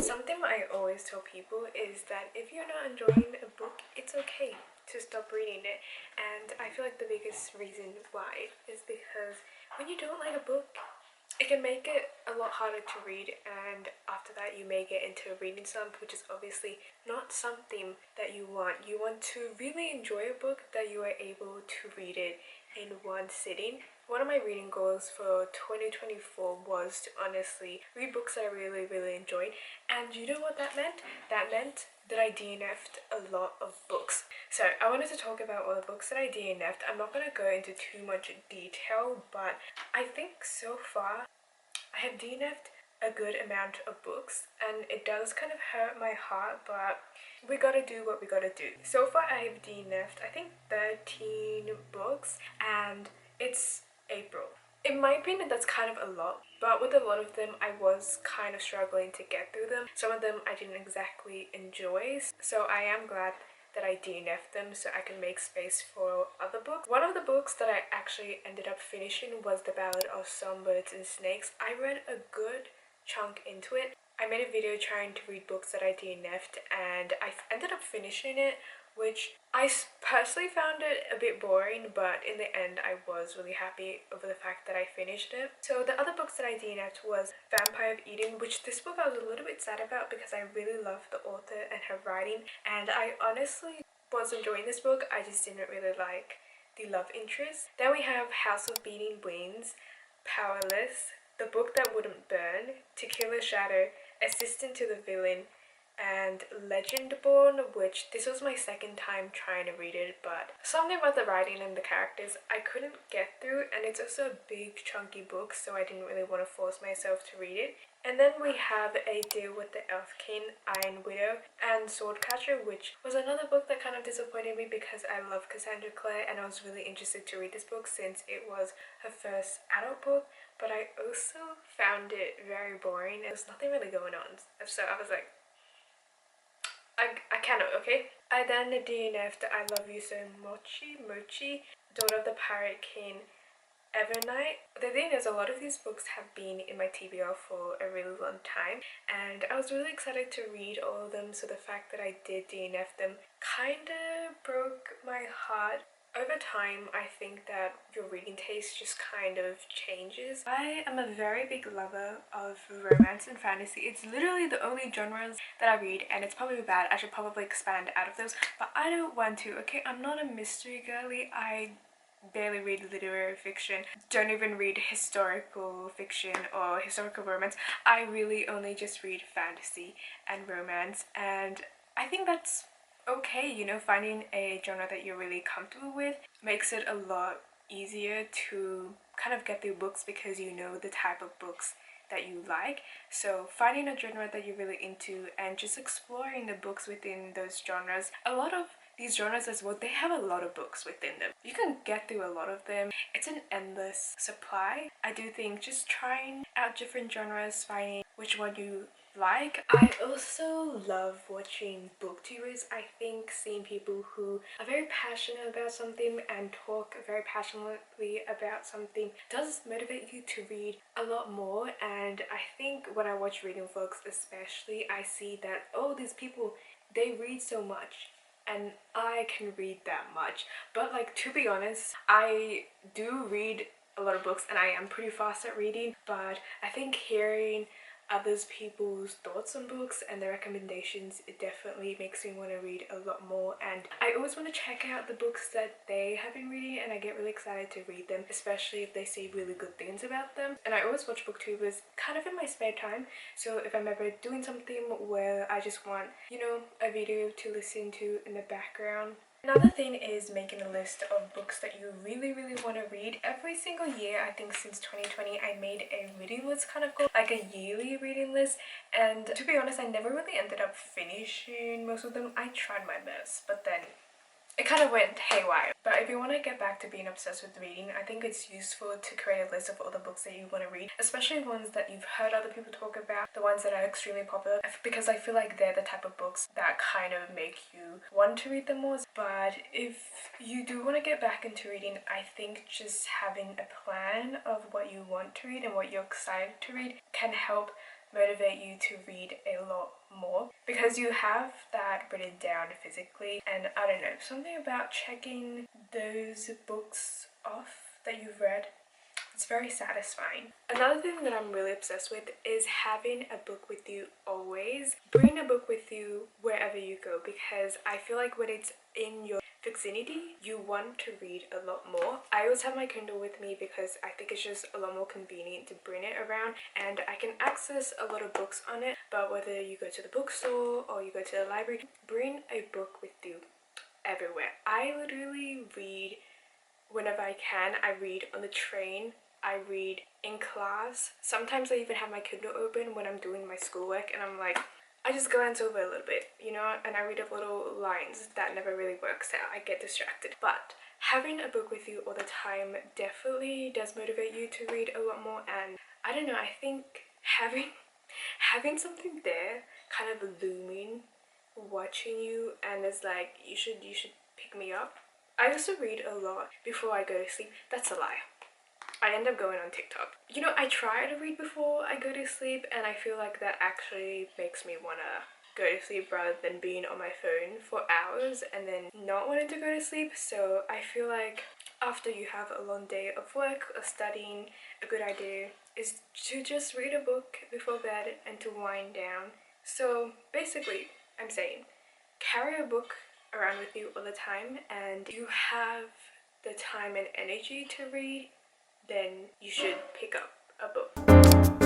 Something I always tell people is that if you're not enjoying a book, it's okay to stop reading it. And I feel like the biggest reason why is because when you don't like a book, it can make it a lot harder to read, and after that you may get into a reading slump, which is obviously not something that you want. You want to really enjoy a book that you are able to read it in one sitting. One of my reading goals for 2024 was to honestly read books that I really enjoyed, and you know what that meant? That meant that I DNF'd a lot of books. So I wanted to talk about all the books that I DNF'd. I'm not going to go into too much detail, but I think so far I have DNF'd a good amount of books, and it does kind of hurt my heart, but we gotta do what we gotta do. So far I have DNF'd I think 13 books, and it's April. In my opinion, that's kind of a lot, but with a lot of them I was kind of struggling to get through them. Some of them I didn't exactly enjoy, so I am glad that I DNF'd them so I can make space for other books. One of the books that I actually ended up finishing was The Ballad of Songbirds and Snakes. I read a good chunk into it. I made a video trying to read books that I DNF'd, and I ended up finishing it, which I personally found it a bit boring, but in the end I was really happy over the fact that I finished it. So the other books that I DNF'd was Vampire of Eden, which this book I was a little bit sad about because I really loved the author and her writing, and I honestly was enjoying this book. I just didn't really like the love interest. Then we have House of Beating Wings, Powerless, The Book That Wouldn't Burn, To Kill a Shadow, Assistant to the Villain, and Legendborn, which this was my second time trying to read it, but something about the writing and the characters I couldn't get through, and it's also a big chunky book, so I didn't really want to force myself to read it. And then we have A Deal with the Elf King, Iron Widow, and Swordcatcher, which was another book that kind of disappointed me because I love Cassandra Clare and I was really interested to read this book since it was her first adult book, but I also found it very boring. There's nothing really going on, so I was like, I cannot, okay? I then DNF'd I Love You So Mochi, Daughter of the Pirate King, Evernight. The thing is, a lot of these books have been in my TBR for a really long time, and I was really excited to read all of them, so the fact that I did DNF them kinda broke my heart. Over time, I think that your reading taste just kind of changes. I am a very big lover of romance and fantasy. It's literally the only genres that I read, and it's probably bad. I should probably expand out of those, but I don't want to, okay? I'm not a mystery girly. I barely read literary fiction, don't even read historical fiction or historical romance. I really only just read fantasy and romance, and I think that's okay. You know, finding a genre that you're really comfortable with makes it a lot easier to kind of get through books because you know the type of books that you like. So finding a genre that you're really into and just exploring the books within those genres. A lot of these genres as well, they have a lot of books within them. You can get through a lot of them. It's an endless supply. I do think just trying out different genres, finding which one you like. I also love watching booktubers. I think seeing people who are very passionate about something and talk very passionately about something does motivate you to read a lot more. And I think when I watch reading vlogs especially, I see that, oh, these people, they read so much and I can read that much. But like, to be honest, I do read a lot of books and I am pretty fast at reading, but I think hearing others people's thoughts on books and their recommendations, it definitely makes me want to read a lot more. And I always want to check out the books that they have been reading, and I get really excited to read them, especially if they say really good things about them. And I always watch booktubers kind of in my spare time, so if I'm ever doing something where I just want, you know, a video to listen to in the background. Another thing is making a list of books that you really want to read. Every single year, I think since 2020, I made a reading list kind of goal, like a yearly reading list, and to be honest, I never really ended up finishing most of them. I tried my best, but then it kind of went haywire. But if you want to get back to being obsessed with reading, I think it's useful to create a list of all the books that you want to read, especially ones that you've heard other people talk about, the ones that are extremely popular, because I feel like they're the type of books that kind of make you want to read them more. But if you do want to get back into reading, I think just having a plan of what you want to read and what you're excited to read can help motivate you to read a lot more because you have that written down physically. And I don't know, something about checking those books off that you've read, it's very satisfying. Another thing that I'm really obsessed with is having a book with you always. Bring a book with you wherever you go, because I feel like when it's in your vicinity, you want to read a lot more. I always have my Kindle with me because I think it's just a lot more convenient to bring it around, and I can access a lot of books on it. But whether you go to the bookstore or you go to the library, bring a book with you everywhere. I literally read whenever I can. I read on the train, I read in class. Sometimes I even have my Kindle open when I'm doing my schoolwork, and I'm like, I just glance over a little bit, you know, and I read up little lines. That never really works out. I get distracted. But having a book with you all the time definitely does motivate you to read a lot more. And I don't know, I think having something there kind of looming, watching you, and it's like, you should pick me up. I also read a lot before I go to sleep. That's a lie. I end up going on TikTok. You know, I try to read before I go to sleep, and I feel like that actually makes me wanna go to sleep rather than being on my phone for hours and then not wanting to go to sleep. So I feel like after you have a long day of work or studying, a good idea is to just read a book before bed and to wind down. So basically, I'm saying, carry a book around with you all the time, and you have the time and energy to read, then you should pick up a book.